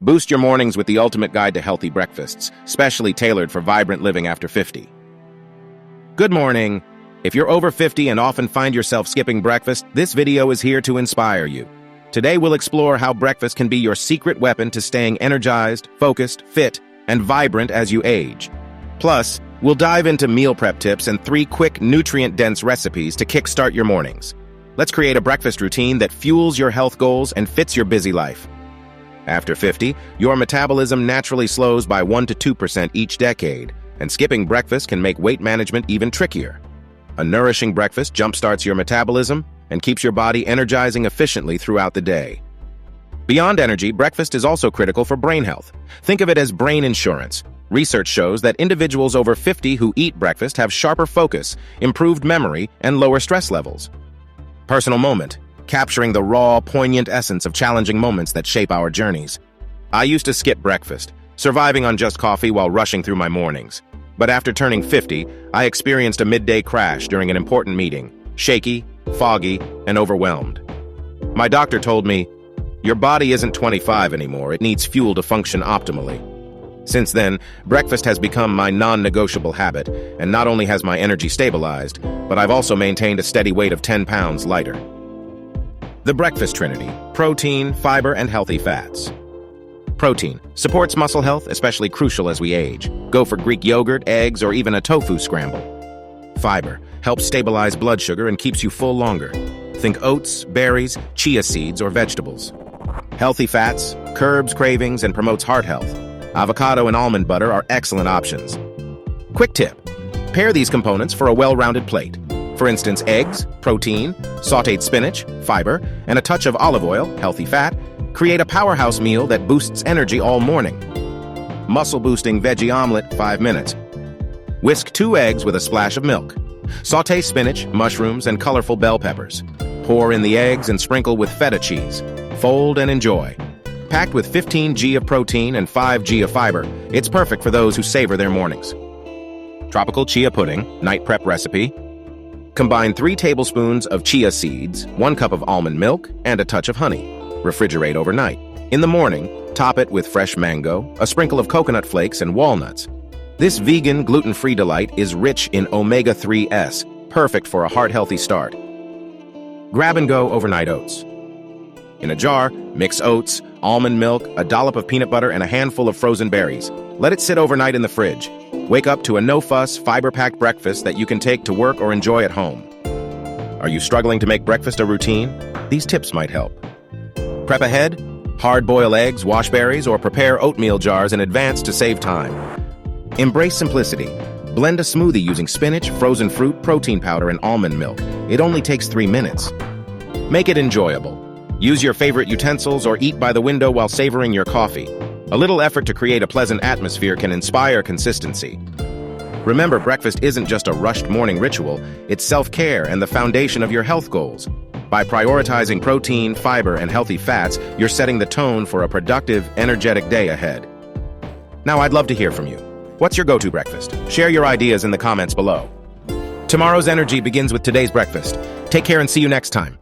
Boost your mornings with the ultimate guide to healthy breakfasts, specially tailored for vibrant living after 50. Good morning. If you're over 50 and often find yourself skipping breakfast, this video is here to inspire you. Today we'll explore how breakfast can be your secret weapon to staying energized, focused, fit, and vibrant as you age. Plus, we'll dive into meal prep tips and 3 quick, nutrient-dense recipes to kickstart your mornings. Let's create a breakfast routine that fuels your health goals and fits your busy life. After 50, your metabolism naturally slows by 1 to 2% each decade, and skipping breakfast can make weight management even trickier. A nourishing breakfast jumpstarts your metabolism and keeps your body energizing efficiently throughout the day. Beyond energy, breakfast is also critical for brain health. Think of it as brain insurance. Research shows that individuals over 50 who eat breakfast have sharper focus, improved memory, and lower stress levels. Personal moment, capturing the raw, poignant essence of challenging moments that shape our journeys. I used to skip breakfast, surviving on just coffee while rushing through my mornings. But after turning 50, I experienced a midday crash during an important meeting, shaky, foggy, and overwhelmed. My doctor told me, "Your body isn't 25 anymore, it needs fuel to function optimally." Since then, breakfast has become my non-negotiable habit, and not only has my energy stabilized, but I've also maintained a steady weight of 10 pounds lighter. The breakfast trinity: protein, fiber, and healthy fats. Protein supports muscle health, especially crucial as we age. Go for Greek yogurt, eggs, or even a tofu scramble. Fiber helps stabilize blood sugar and keeps you full longer. Think oats, berries, chia seeds, or vegetables. Healthy fats curbs cravings and promotes heart health. Avocado and almond butter are excellent options. Quick tip: pair these components for a well-rounded plate. For instance, eggs, protein, sautéed spinach, fiber, and a touch of olive oil, healthy fat, create a powerhouse meal that boosts energy all morning. Muscle-boosting veggie omelet, 5 minutes. Whisk 2 eggs with a splash of milk. Sauté spinach, mushrooms, and colorful bell peppers. Pour in the eggs and sprinkle with feta cheese. Fold and enjoy. Packed with 15 g of protein and 5 g of fiber, it's perfect for those who savor their mornings. Tropical chia pudding, night prep recipe. Combine 3 tablespoons of chia seeds, 1 cup of almond milk, and a touch of honey. Refrigerate overnight. In the morning, top it with fresh mango, a sprinkle of coconut flakes, and walnuts. This vegan, gluten-free delight is rich in omega-3s, perfect for a heart-healthy start. Grab-and-go overnight oats. In a jar, mix oats, almond milk, a dollop of peanut butter, and a handful of frozen berries. Let it sit overnight in the fridge. Wake up to a no-fuss, fiber-packed breakfast that you can take to work or enjoy at home. Are you struggling to make breakfast a routine? These tips might help. Prep ahead, hard-boil eggs, wash berries, or prepare oatmeal jars in advance to save time. Embrace simplicity. Blend a smoothie using spinach, frozen fruit, protein powder, and almond milk. It only takes 3 minutes. Make it enjoyable. Use your favorite utensils or eat by the window while savoring your coffee. A little effort to create a pleasant atmosphere can inspire consistency. Remember, breakfast isn't just a rushed morning ritual, it's self-care and the foundation of your health goals. By prioritizing protein, fiber, and healthy fats, you're setting the tone for a productive, energetic day ahead. Now, I'd love to hear from you. What's your go-to breakfast? Share your ideas in the comments below. Tomorrow's energy begins with today's breakfast. Take care and see you next time.